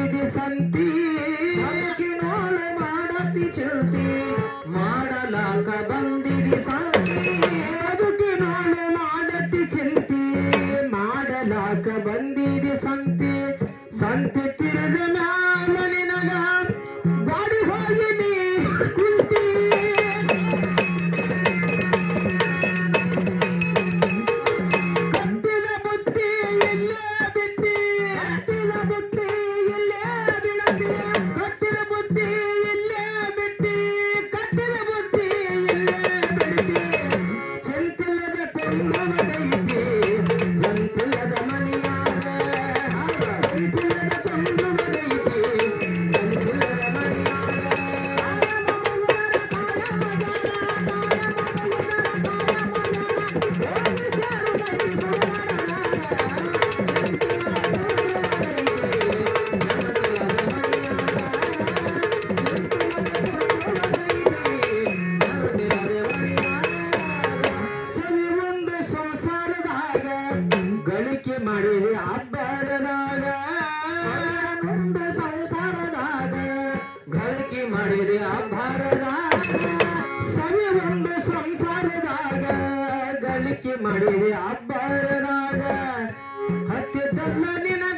ಬಂದಿದೆ ಸಂತಿ ಬದುಕಿನೋಳು ಮಾಡತಿ ಚಿಂತಿ ಮಾಡಲಾಕ ಬಂದಿದೆ ಸಂತಿ ಬದುಕಿನೋಳು ಮಾಡತಿ ಚಿಂತಿ ಮಾಡಲಾಕ ಬಂದಿದೆ ಸಂತಿ ಸಂತಿ ತಿರುಗ ಮ್ಯಾಲ ನಿನಗ ಬಾಡಿ ಹೋಗಿ ನೀ ಕುಂತಿ ಕಟ್ಟಿದ ಬುತ್ತಿ ಎಲ್ಲೇ ಬಿಟ್ಟಿ ಕಟ್ಟಿದ ಬುತ್ತಿ ಎಲ್ಲೇ ಬಿಡತಿ ಕಟ್ಟಿದ ಬುತ್ತಿ ಎಲ್ಲೇ ಬಿಟ್ಟಿ ಕಟ್ಟಿದ ಬುತ್ತಿ ಎಲ್ಲೇ ಬಿಡತಿ ಚಂತಿಲ್ಲದ ಕೊಂಡವದೈತಿ ಚಂತಿಲ್ಲದ ಮನೆಯಾಗ ಚಂತಿಲ್ಲದ ಕೊಂಡವದೈತಿ ಚಂತಿಲ್ಲದ ಸಂಸಾರದಾಗ ಗಳಿಕೆ ಮಾಡಿದೆ ಹಬ್ಬರದಾಗ ಒಂದು ಸಂಸಾರದಾಗ ಗಳಿಕೆ ಮಾಡಿದೆ ಹಬ್ಬರದಾಗ ಸವಿ ಒಂದು ಸಂಸಾರದಾಗ ಗಳಿಕೆ ಮಾಡಿದೆ ಹಬ್ಬರದಾಗ ಹತ್ತಿದ್ದಲ್ಲ ನಿನಗ